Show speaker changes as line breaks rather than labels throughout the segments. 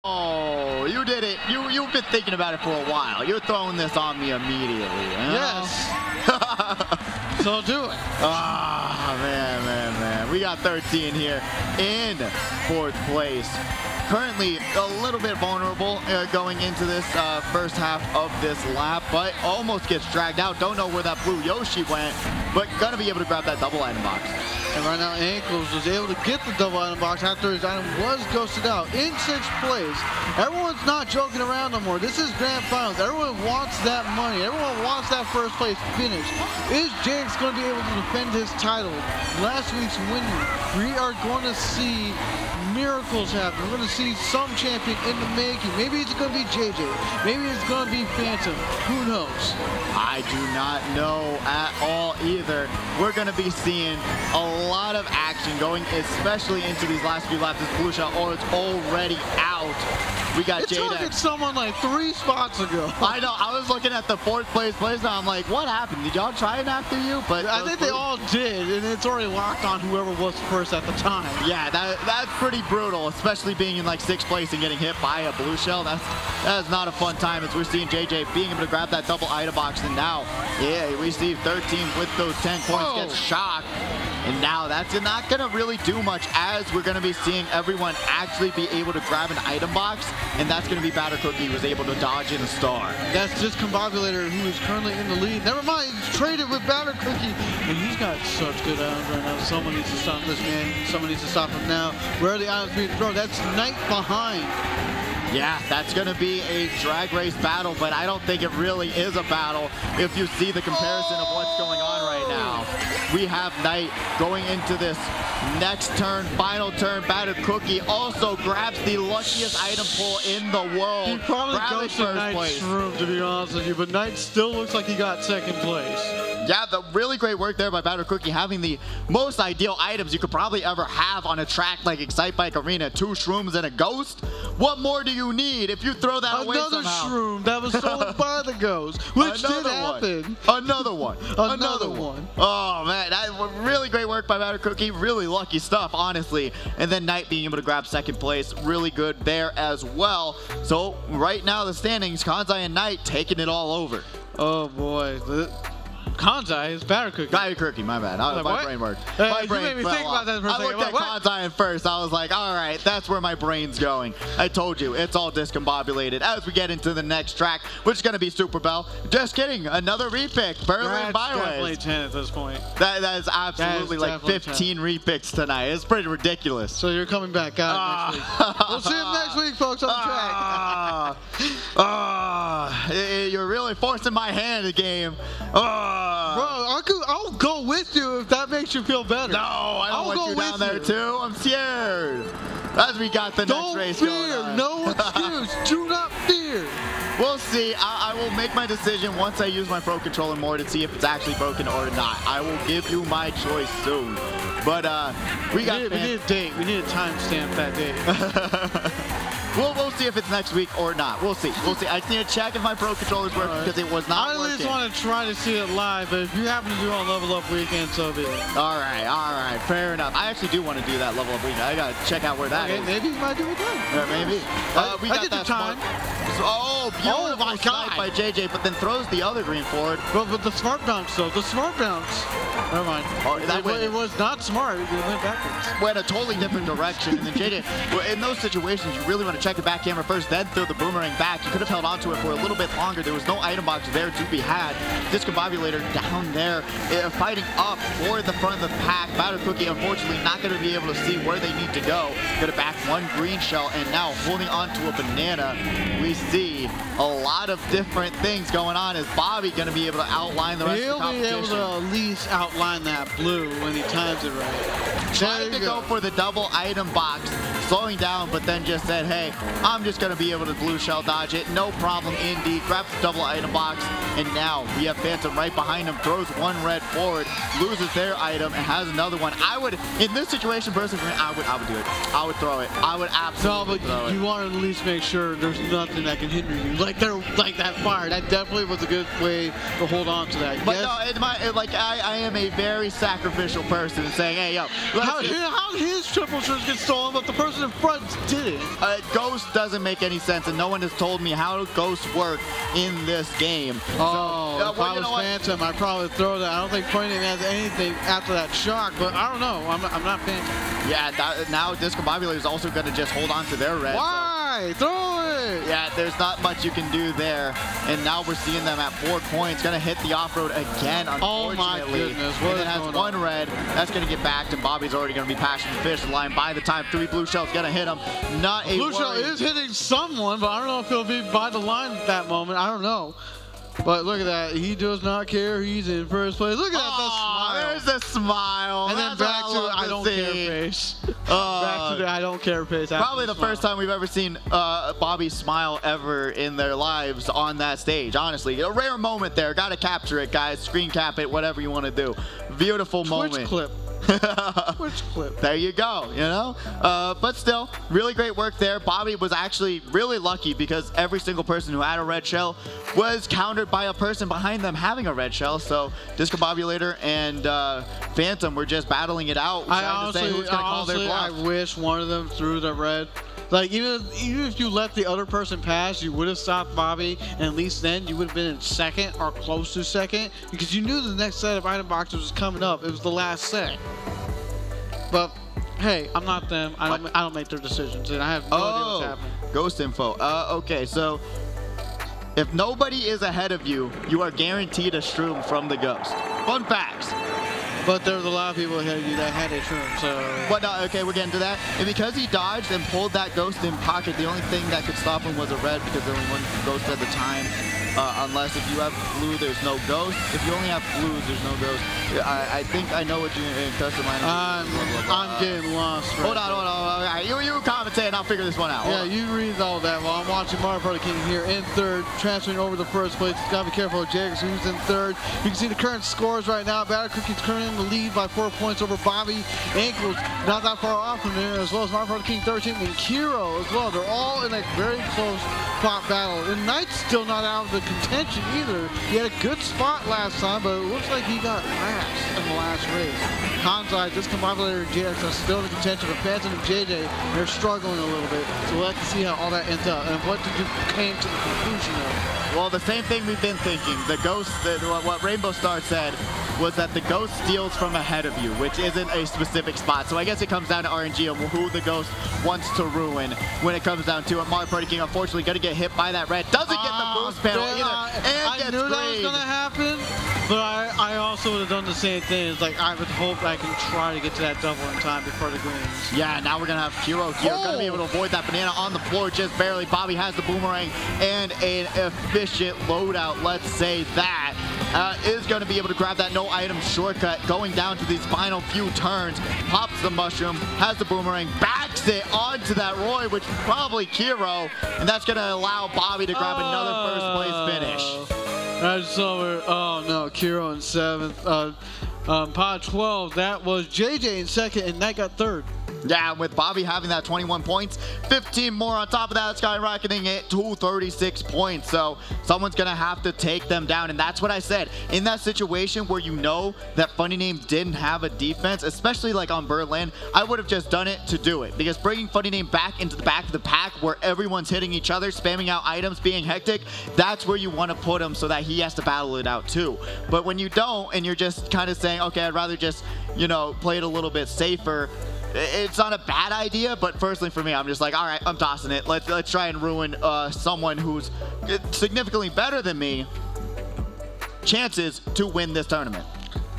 Oh, you did it. You've been thinking about it for a while. You're throwing this on me immediately. You know?
Yes. So do it.
Ah, man. We got 13 here in 4th place. Currently a little bit vulnerable going into this first half of this lap, but almost gets dragged out. Don't know where that blue Yoshi went, but gonna be able to grab that double item box.
And right now, Ankles was able to get the double item box after his item was ghosted out in 6th place. Everyone's not joking around no more. This is Grand Finals. Everyone wants that money. Everyone wants that first place finish. Is Jake's going to be able to defend his title? Last week's winner. We are going to see miracles happen. We're going to see some champion in the making. Maybe it's going to be JJ. Maybe it's going to be Phantom. Who knows?
I do not know at all either. We're going to be seeing a lot of action going, especially into these last few laps. This blue shell, it's already out. We got
It took it someone like 3 spots ago.
I know. I was looking at the 4th place now. I'm like, what happened? Did y'all try it after you? But
I think they all did, and it's already locked on whoever was first at the time.
Yeah, that's pretty brutal, especially being in like 6th place and getting hit by a blue shell. That is not a fun time as we're seeing JJ being able to grab that double item box, and now, yeah, he received 13 with those 10 coins, gets shocked. And now that's not going to really do much, as we're going to be seeing everyone actually be able to grab an item box, and that's going to be Batter Cookie, was able to dodge in a star.
That's Discombobulator, who is currently in the lead. Never mind, he's traded with Batter Cookie, and he's got such good items right now. Someone needs to stop this man. Someone needs to stop him now. Where are the items being thrown? That's Knight behind.
Yeah, that's going to be a drag race battle, but I don't think it really is a battle if you see the comparison of what's going on right now. We have Knight going into this next turn, final turn. Batter Cookie also grabs the luckiest item pull in the world.
He probably goes to Knight's room, to be honest with you, but Knight still looks like he got 2nd place.
Yeah, the really great work there by Batter Cookie, having the most ideal items you could probably ever have on a track like Excite Bike Arena. 2 shrooms and a ghost. What more do you need if you throw that away somehow?
Another shroom that was stolen by the ghost, which did happen.
Another one.
Another one.
Oh, man, that really great work by Batter Cookie. Really lucky stuff, honestly. And then Knight being able to grab 2nd place. Really good there as well. So right now the standings, Kanzai and Knight taking it all over.
Oh, boy. Kanzai is Batter Cookie.
Batter Cookie, my bad. My brain worked. My brain
made me think about that for a second.
I looked at Kanzai first. I was like, all right, that's where my brain's going. I told you, it's all discombobulated. As we get into the next track, which is going to be Super Bell. Just kidding. Another repick. Berlin Byways.
Definitely 10 at this point.
That is absolutely like 15 repicks tonight. It's pretty ridiculous.
So you're coming back out next week. We'll see you next week, folks, on the
track. You're really forcing my hand in the game.
Bro, I'll go with you if that makes you feel better.
No, I don't want you down there too. I'm scared. As we got the next race going on.
No excuse. Do not fear.
We'll see. I will make my decision once I use my Pro Controller more to see if it's actually broken or not. I will give you my choice soon. But we need
a date. We need a timestamp that date.
We'll see if it's next week or not. We'll see. I just need to check if my Pro Controller's working because it was not working.
I just want to try to see it live, but if you happen to do it on Level Up Weekend, so be it.
All right. Fair enough. I actually do want to do that Level Up Weekend. I got to check out where that is.
Maybe you might do it then.
Maybe. We got that time. Oh, beautiful
my God.
by JJ, but then throws the other green forward.
But the smart bounce, though. The smart bounce. Never mind. It was not smart. It went backwards.
Went a totally different direction. And then JJ, in those situations, you really want to check the back camera first, then throw the boomerang back. You could have held onto it for a little bit longer. There was no item box there to be had. Discombobulator down there, fighting up for the front of the pack. Batter Cookie, unfortunately, not going to be able to see where they need to go. Going to back 1 green shell, and now holding onto a banana. We see a lot of different things going on. Is Bobby going to be able to outline the rest of the competition?
He'll be able to at least outline that blue when he times it right.
Trying to go for the double item box, slowing down, but then just said, hey, I'm just going to be able to blue shell dodge it. No problem indeed. Grabs the double item box, and now we have Phantom right behind him. Throws 1 red forward, loses their item, and has another one. I would, in this situation, personally, I would do it. I would throw it. I would absolutely throw it.
You want to at least make sure there's nothing that can hinder you. Like that fire. That definitely was a good way to hold on to that.
But no, I am a very sacrificial person saying, hey, yo.
How his triple shirts get stolen, but the person person in front didn't.
Ghost doesn't make any sense, and no one has told me how ghosts work in this game.
Oh,
so,
if I was Phantom, I'd probably throw that. I don't think Funny Name has anything after that shock, but I don't know. I'm not Phantom.
Yeah, now Discombobulator is also going to just hold on to their red.
Why?
So.
Throw it!
Yeah, there's not much you can do there. And now we're seeing them at 4 points. Going to hit the off-road again, unfortunately.
Oh my goodness. What
and it has 1 red. That's going to get back, and Bobby's already going to be passing the finish line. By the time 3 blue shells going to hit him. Not a
blue shell is hitting someone, but I don't know if he'll be by the line at that moment. I don't know. But look at that. He does not care. He's in first place. Look at that. The smile.
There's the smile.
And then back to the I don't care face. Back to the I don't care face.
Probably the first time we've ever seen Bobby smile ever in their lives on that stage. Honestly, a rare moment there. Got to capture it, guys. Screen cap it, whatever you want to do. Beautiful moment.
Twitch clip. Twitch clip.
There you go, you know? But still, really great work there. Bobby was actually really lucky because every single person who had a red shell was countered by a person behind them having a red shell. So Discombobulator and Phantom were just battling it out, trying to say who's going to call their bluff.
I wish one of them threw the red. Like, even if you let the other person pass, you would have stopped Bobby, and at least then you would have been in second or close to second, because you knew the next set of item boxes was coming up. It was the last set. But hey, I'm not them. I don't make their decisions, and I have no idea what's happening.
Ghost info. Okay, so if nobody is ahead of you, you are guaranteed a shroom from the ghost. Fun facts.
But there was a lot of people ahead of you that had a shroom, so...
But no, okay, we're getting to that. And because he dodged and pulled that ghost in pocket, the only thing that could stop him was a red, because there was one ghost at the time. Unless if you have blue, there's no ghost. If you only have blues, there's no ghost. I think I know what you're in custom.
I'm getting lost. Right
hold on. All right, you commentate and I'll figure this one out.
Yeah, you read all that while I'm watching Mario Party King here in third, transferring over to first place. You gotta be careful of Jagger, who's in third. You can see the current scores right now. Batter Cookie's currently in the lead by 4 points over Bobby. Ankles not that far off from there, as well as Mario Party King 13 and Kiro as well. They're all in a very close spot battle. And Knight's still not out of the contention either. He had a good spot last time, but it looks like he got lapsed in the last race. Kanzai, Discombobulator, and JX are still in the contention, but Phantom and JJ, they're struggling a little bit. So we'll have to see how all that ends up. And what did you came to the conclusion of?
Well, the same thing we've been thinking. The ghost, what Rainbow Star said was that the ghost steals from ahead of you, which isn't a specific spot. So I guess it comes down to RNG of who the ghost wants to ruin when it comes down to it. Mario Party King, unfortunately, going to get hit by that red. Doesn't get the boost panel either.
I knew that was going to happen, but I also would have done the same thing. It's like I would hope I can try to get to that double in time before the greens.
Yeah, now we're going to have Kiro here. Going to be able to avoid that banana on the floor just barely. Bobby has the boomerang and an efficient loadout, let's say that. Is going to be able to grab that no item shortcut going down to these final few turns. Pops the mushroom, has the boomerang, backs it onto that Roy, which is probably Kiro, and that's going to allow Bobby to grab another first place finish.
I just saw where, oh no, Kiro in 7th. Pod 12, that was JJ in 2nd, and Knight got 3rd.
Yeah, with Bobby having that 21 points, 15 more on top of that, skyrocketing it to 36 points. So someone's going to have to take them down. And that's what I said. In that situation where you know that Funny Name didn't have a defense, especially like on Birdland, I would have just done it to do it. Because bringing Funny Name back into the back of the pack where everyone's hitting each other, spamming out items, being hectic, that's where you want to put him so that he has to battle it out too. But when you don't and you're just kind of saying, okay, I'd rather just, you know, play it a little bit safer, it's not a bad idea, but personally for me, I'm just like, all right, I'm tossing it. Let's try and ruin someone who's significantly better than me chances to win this tournament.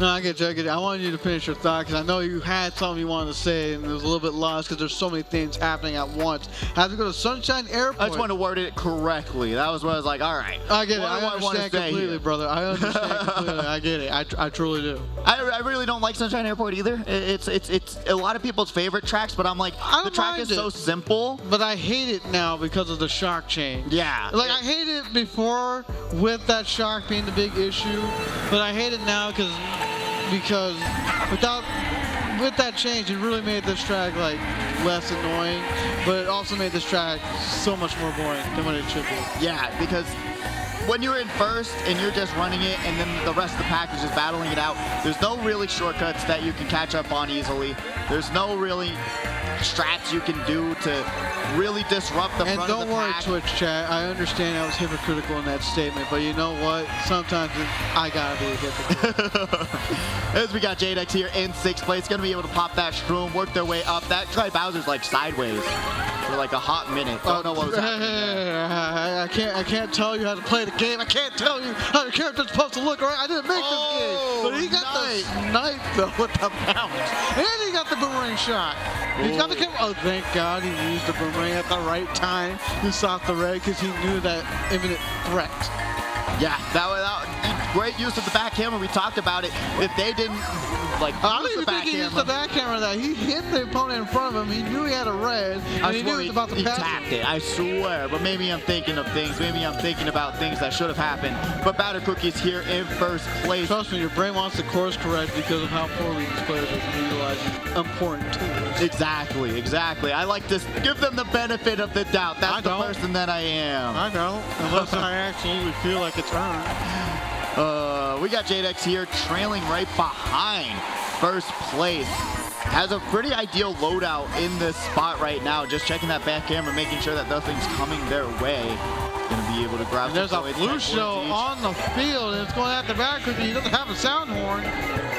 No, I get you. I wanted you to finish your thought because I know you had something you wanted to say and it was a little bit lost because there's so many things happening at once. I have to go to Sunshine Airport.
I just wanted to word it correctly. That was what I was like, all right.
I get it. I understand completely, brother. I understand completely. I get it. I truly do.
I really don't like Sunshine Airport either. It's a lot of people's favorite tracks, but I'm like, the track is so simple.
But I hate it now because of the shock change.
Yeah.
Like, I hated it before with that shock being the big issue, but I hate it now because with that change, it really made this track like less annoying, but it also made this track so much more boring than what it should be.
Yeah, because when you're in first and you're just running it and then the rest of the pack is just battling it out, there's no really shortcuts that you can catch up on easily. There's no really strats you can do to really disrupt the front of the pack.
And don't worry, Twitch chat, I understand I was hypocritical in that statement, but you know what? Sometimes I gotta be a hypocrite.
As we got JDX here in 6th place, gonna be able to pop that shroom, work their way up. That Tri Bowser's like sideways for like a hot minute. Don't know what was happening there.
I can't tell you how to play the game. I can't tell you how your character's supposed to look. Right? I didn't make this game, but he got the snipe though with the bounce, and he got the boomerang shot. He's got the camera. Oh, thank God he used the boomerang at the right time to stop the red because he knew that imminent threat.
Yeah, that was great use of the back camera. We talked about it. If they didn't
I don't even think he used the back camera. That he hit the opponent in front of him. He knew he had a red, and he knew he was about to pass.
He tapped it. I swear. But maybe I'm thinking of things. Maybe I'm thinking about things that should have happened. But Batter Cookie's here in 1st place.
Trust me, your brain wants to course correct because of how poorly these players are utilizing important tools.
Exactly. I like to give them the benefit of the doubt. That's the person that I am.
I don't, unless I absolutely feel like it's earned.
We got JDX here trailing right behind 1st place. Has a pretty ideal loadout in this spot right now. Just checking that back camera, making sure that nothing's coming their way. Gonna be able to grab.
There's a blue show on the field, and it's going after Batter Cookie. He doesn't have a sound horn.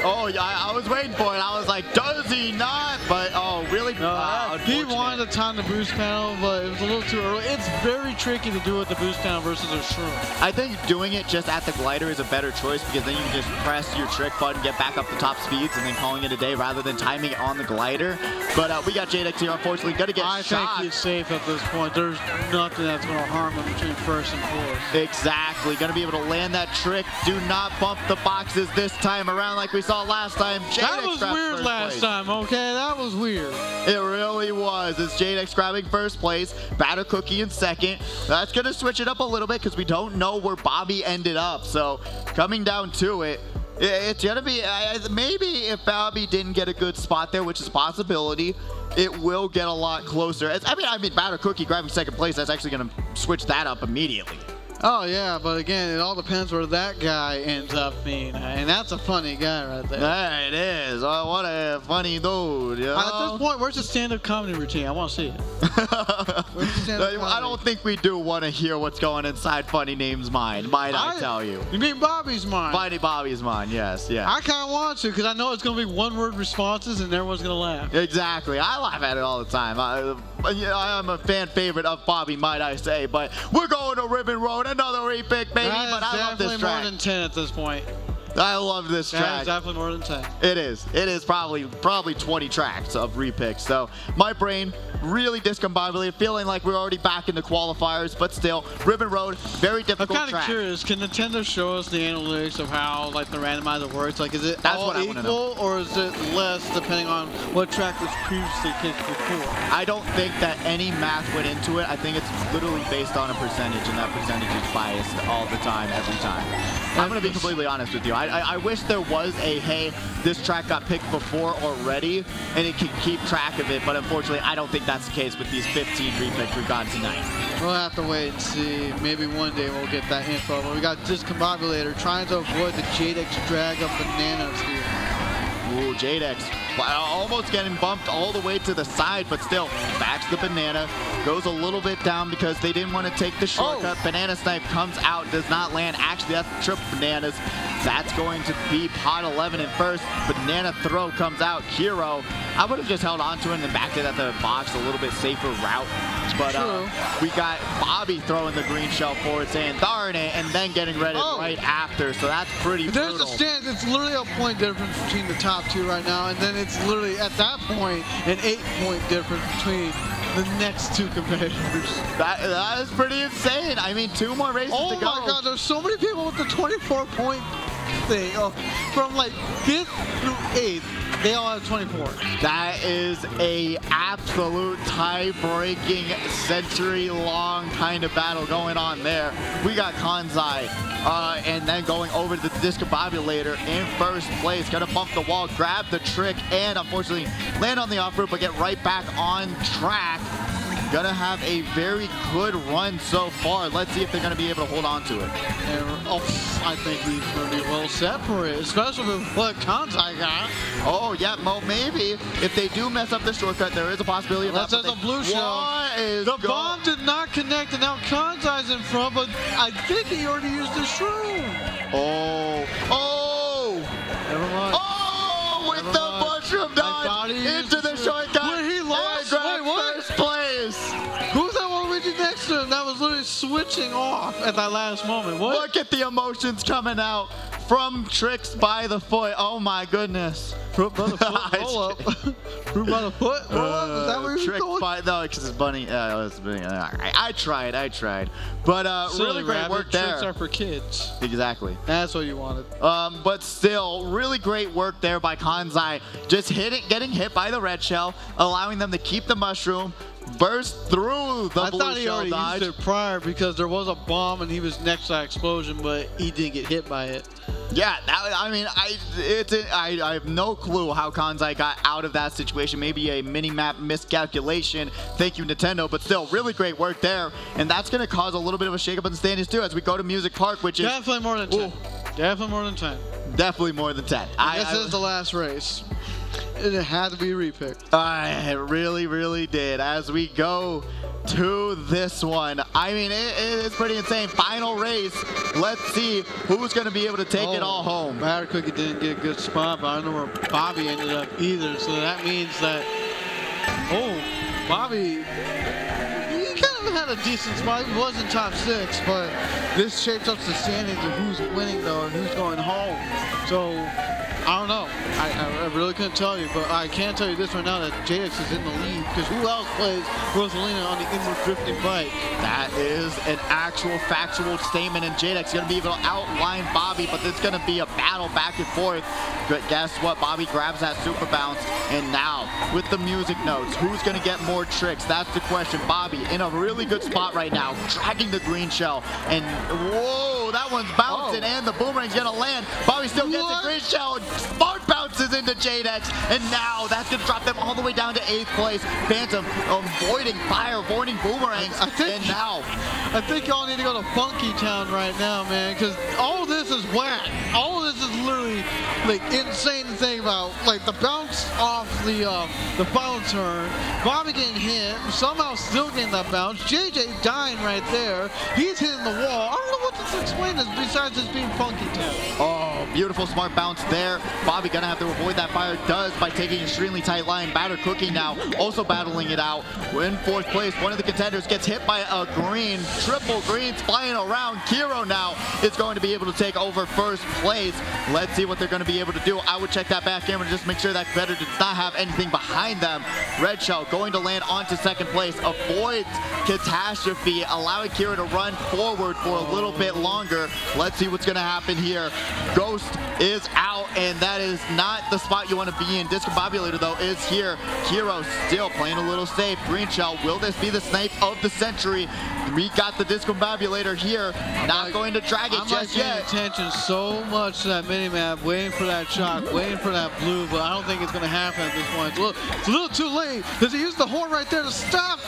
Oh, yeah, I was waiting for it. I was like, does he not? But, oh, really?
No, he wanted to time the boost panel, but it was a little too early. It's very tricky to do with the boost panel versus a shroom.
I think doing it just at the glider is a better choice because then you can just press your trick button, get back up the top speeds, and then calling it a day rather than timing it on the glider. But we got JDX here, unfortunately, going to get shot.
I think he's safe at this point. There's nothing that's going to harm him between 1st and 4th.
Exactly. Going to be able to land that trick. Do not bump the boxes this time around like we saw last time.
That was weird last time, okay? That was weird.
It really was. It's JDX grabbing 1st place, Batter Cookie in 2nd. That's going to switch it up a little bit because we don't know where Bobby ended up. So coming down to it, it's going to be, maybe if Bobby didn't get a good spot there, which is a possibility, it will get a lot closer. I mean, Batter Cookie grabbing 2nd place, that's actually going to switch that up immediately.
Oh, yeah, but again, it all depends where that guy ends up being. And that's a funny guy right there.
Yeah, it is. Oh, what a funny dude. You know?
At this point, where's the stand-up comedy routine? I want to see it.
I don't think we do want to hear what's going inside Funny Name's mind, might I tell you.
You mean Bobby's mind?
Bobby's mind, yes, yeah.
I kind of want to because I know it's going to be one-word responses and everyone's going to laugh.
Exactly. I laugh at it all the time. I'm a fan favorite of Bobby, might I say, but we're going to Ribbon Road. Another repick, baby, but I love this track.
Definitely more than 10 at this point.
I love this track.
That is definitely more than 10.
It is. It is probably 20 tracks of repicks. So my brain really discombobulated, feeling like we're already back in the qualifiers, but still, Ribbon Road, very difficult track.
I'm kind of curious, can Nintendo show us the analytics of how like the randomizer works? Like, is it all equal or is it less depending on what track was previously kicked before?
I don't think that any math went into it. I think it's literally based on a percentage, and that percentage is biased all the time, every time. I'm going to be completely honest with you. I wish there was a, hey, this track got picked before already, and it can keep track of it, but unfortunately, I don't think that's the case with these 15 repicks we've gotten tonight.
We'll have to wait and see. Maybe one day we'll get that info, but we got Discombobulator trying to avoid the JDX drag of bananas here.
Ooh, JDX almost getting bumped all the way to the side, but still, back to the banana. Goes a little bit down because they didn't want to take the shortcut. Oh. Banana Snipe comes out, does not land. Actually, that's the triple bananas. That's going to be pot 11 in first. Banana throw comes out. Hero. I would have just held on to it and then backed it at the box, a little bit safer route. But we got Bobby throwing the green shell forward, saying, darn it, and then getting ready right after. So that's pretty brutal.
There's a stand. It's literally a point difference between the top two right now, and then it's literally, at that point, an 8-point difference between the next two competitors.
That is pretty insane. I mean, 2 more races to go.
Oh my God, there's so many people with the 24-point thing. Oh, from like 5th through 8th, They all have 24.
That is a absolute tie-breaking, century-long kind of battle going on there. We got Kanzai, and then going over to the discombobulator in first place. Gonna bump the wall, grab the trick, and unfortunately land on the off-road, but get right back on track. Gonna have a very good run so far. Let's see if they're gonna be able to hold on to it.
And, I think he's gonna be well set for it, especially with what Kanzai got.
Oh yeah, maybe if they do mess up the shortcut, there is a possibility of that.
That's a blue shell. The bomb did not connect, and now Kanzai's in front, but I think he already used the shroom. Never mind.
With the mushroom dodge into the shortcut.
When he lost, wait, what?
First place.
Who's that Waluigi next to him? That was literally switching off at that last moment. What?
Look at the emotions coming out from Tricks by the foot. Oh my goodness.
Fruit by the foot, roll up. Fruit by the foot, roll up. Is that where you're going?
No, because it's bunny. I tried. But really great work there.
Tricks are for kids.
Exactly.
That's what you wanted.
But still, really great work there by Kanzai. Just getting hit by the red shell, allowing them to keep the mushroom, burst through the blue shell dodge.
I thought he already used it prior because there was a bomb and he was next to that explosion, but he didn't get hit by it.
Yeah, I have no clue how Kanzai got out of that situation. Maybe a mini-map miscalculation. Thank you, Nintendo. But still, really great work there. And that's going to cause a little bit of a shake-up in the standings, too, as we go to Music Park, which is...
Definitely more than 10. Definitely more than 10.
Definitely more than 10.
This is the last race. It had to be repicked.
It really, really did. As we go to this one, I mean, it is pretty insane. Final race. Let's see who's going to be able to take it all home.
Batter Cookie didn't get a good spot, but I don't know where Bobby ended up either. So that means that, Bobby, he kind of had a decent spot. He was in top 6, but this shapes up the standings of who's winning, though, and who's going home. So I don't know. I really couldn't tell you, but I can tell you this right now, that JX is in the lead, because who else plays Rosalina on the inward drifting bike?
That is an actual factual statement, and JX going to be able to outline Bobby, but it's going to be a battle back and forth. But guess what? Bobby grabs that super bounce, and now with the music notes, who's going to get more tricks? That's the question. Bobby in a really good spot right now, dragging the green shell, and whoa, that one's bouncing, and the boomerang's going to land. Bobby still gets the green shell. Smart bounces into JX, and now that's going to drop them all the way down to 8th place. Phantom avoiding fire, avoiding boomerangs, and now
I think y'all need to go to Funky Town right now, man, because all of this is whack. All of this is literally like insane to think about. Like the bounce off the final turn, Bobby getting hit, somehow still getting that bounce. JJ dying right there. He's hitting the wall. I don't know what to explain this besides this being Funky Town.
Oh, beautiful smart bounce there. Bobby gonna have to avoid that fire. Does by taking an extremely tight line. Batter Cookie now also battling it out. We're in 4th place. One of the contenders gets hit by a green. Triple greens flying around. Kiro now is going to be able to take over 1st place. Let's see what they're going to be able to do. I would check that back camera to just make sure that competitor does not have anything behind them. Red Shell going to land onto 2nd place. Avoids catastrophe, allowing Kiro to run forward for a little bit longer. Let's see what's going to happen here. Ghost is out, and that is not the spot you want to be in. Discombobulator, though, is here. Kiro still playing a little safe. Green Shell, will this be the snipe of the century? We got the Discombobulator here. Not going to drag it just yet.
I'm paying attention so much to that mini-map, waiting for that shock, waiting for that blue, but I don't think it's going to happen at this point. It's a little too late. Does he use the horn right there to stop?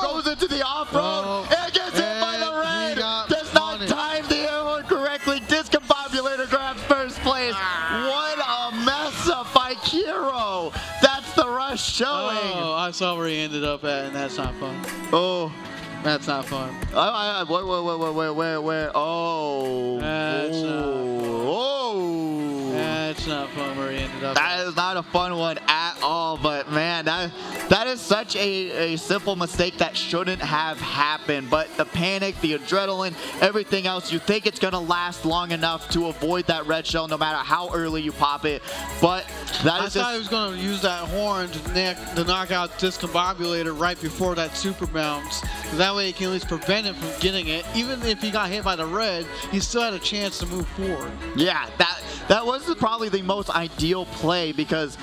Goes into the off-road. And gets hit by the red. Does not time the airhorn correctly. Discombobulator grabs 1st place. What a mess up by Kiro. That's the rush showing.
Oh, I saw where he ended up at, and that's not fun.
Oh.
That's not fun.
Where? Oh.
That's not fun where he ended up.
That is not a fun one at all, but man, that is is such a simple mistake that shouldn't have happened, but the panic, the adrenaline, everything else, you think it's going to last long enough to avoid that red shell no matter how early you pop it, but that is
I thought he was going to use that horn to knock out Discombobulator right before that super bounce. That way he can at least prevent him from getting it. Even if he got hit by the red, he still had a chance to move forward.
Yeah, that was probably the most ideal play, because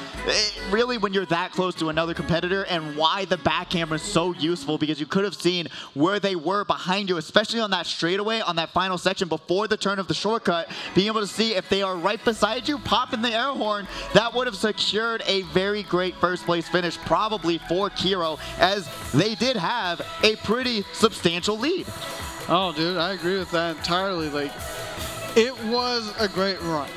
really when you're that close to another competitor, and why the back camera is so useful, because you could have seen where they were behind you, especially on that straightaway, on that final section before the turn of the shortcut, being able to see if they are right beside you, popping the air horn, that would have secured a very great first place finish, probably for Kiro, as they did have a pretty substantial lead.
Oh, dude, I agree with that entirely. Like, it was a great run.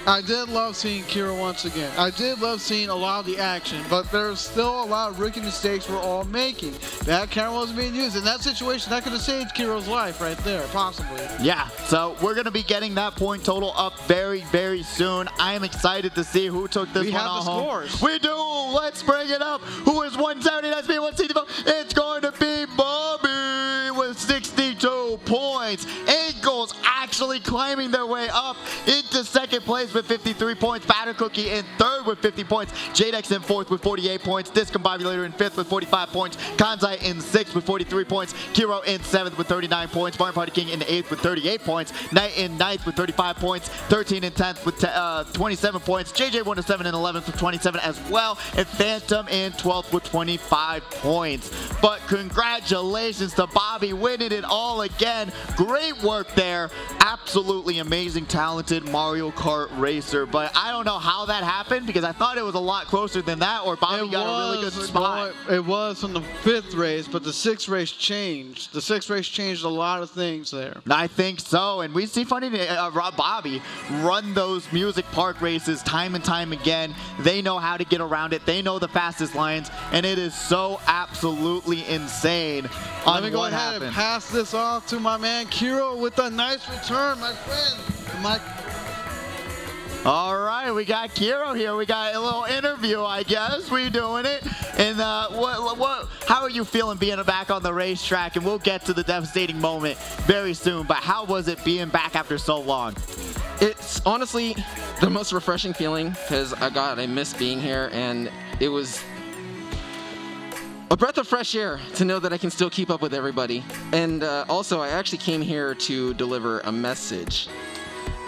I did love seeing Kiro once again. I did love seeing a lot of the action, but there's still a lot of rookie mistakes we're all making. That camera wasn't being used. In that situation, that could have saved Kiro's life right there, possibly.
Yeah, so we're going to be getting that point total up very, very soon. I am excited to see who took this one on home.
Scores.
We do! Let's bring it up. Who is 170? That's me, 165. It's going to be Bobby with 62 points. Ankles actually climbing their way up into second place with 53 points. Batter Cookie in third with 50 points. Jadex in fourth with 48 points. Discombobulator in fifth with 45 points. Kanzai in sixth with 43 points. Kiro in seventh with 39 points. Barn Party King in eighth with 38 points. Knight in ninth with 35 points. 13 in 10th with 27 points. JJ107 in 11th with 27 as well. And Phantom in 12th with 25 points. But congratulations to Bobby winning it all again. Great work there. Absolutely amazing, talented Mario Kart racer. But I don't know how that happened, because I thought it was a lot closer than that, or Bobby got a really good spot.
It was from the fifth race, but the sixth race changed. The sixth race changed a lot of things there.
I think so, and we see Bobby run those music park races time and time again. They know how to get around it. They know the fastest lines, and it is so absolutely insane on
Let me go
what
ahead
happened.
and pass this off to my man Kiro with a nice return, my friend.
All right, we got Kiro here. We got a little interview, I guess. We doing it. And how are you feeling being back on the racetrack? And we'll get to the devastating moment very soon. But how was it being back after so long?
It's honestly the most refreshing feeling, because I miss being here, and it was a breath of fresh air to know that I can still keep up with everybody. And also, I actually came here to deliver a message.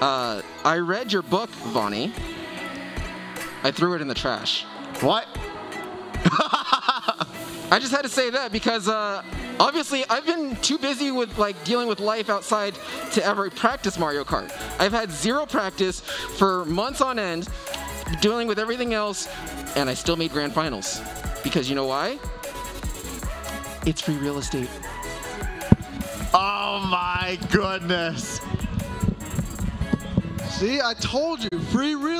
I read your book, Vonnie. I threw it in the trash.
What?
I just had to say that because obviously I've been too busy with dealing with life outside to ever practice Mario Kart. I've had zero practice for months on end, dealing with everything else, and I still made grand finals. Because you know why? It's free real estate.
Oh my goodness.
See, I told you, free real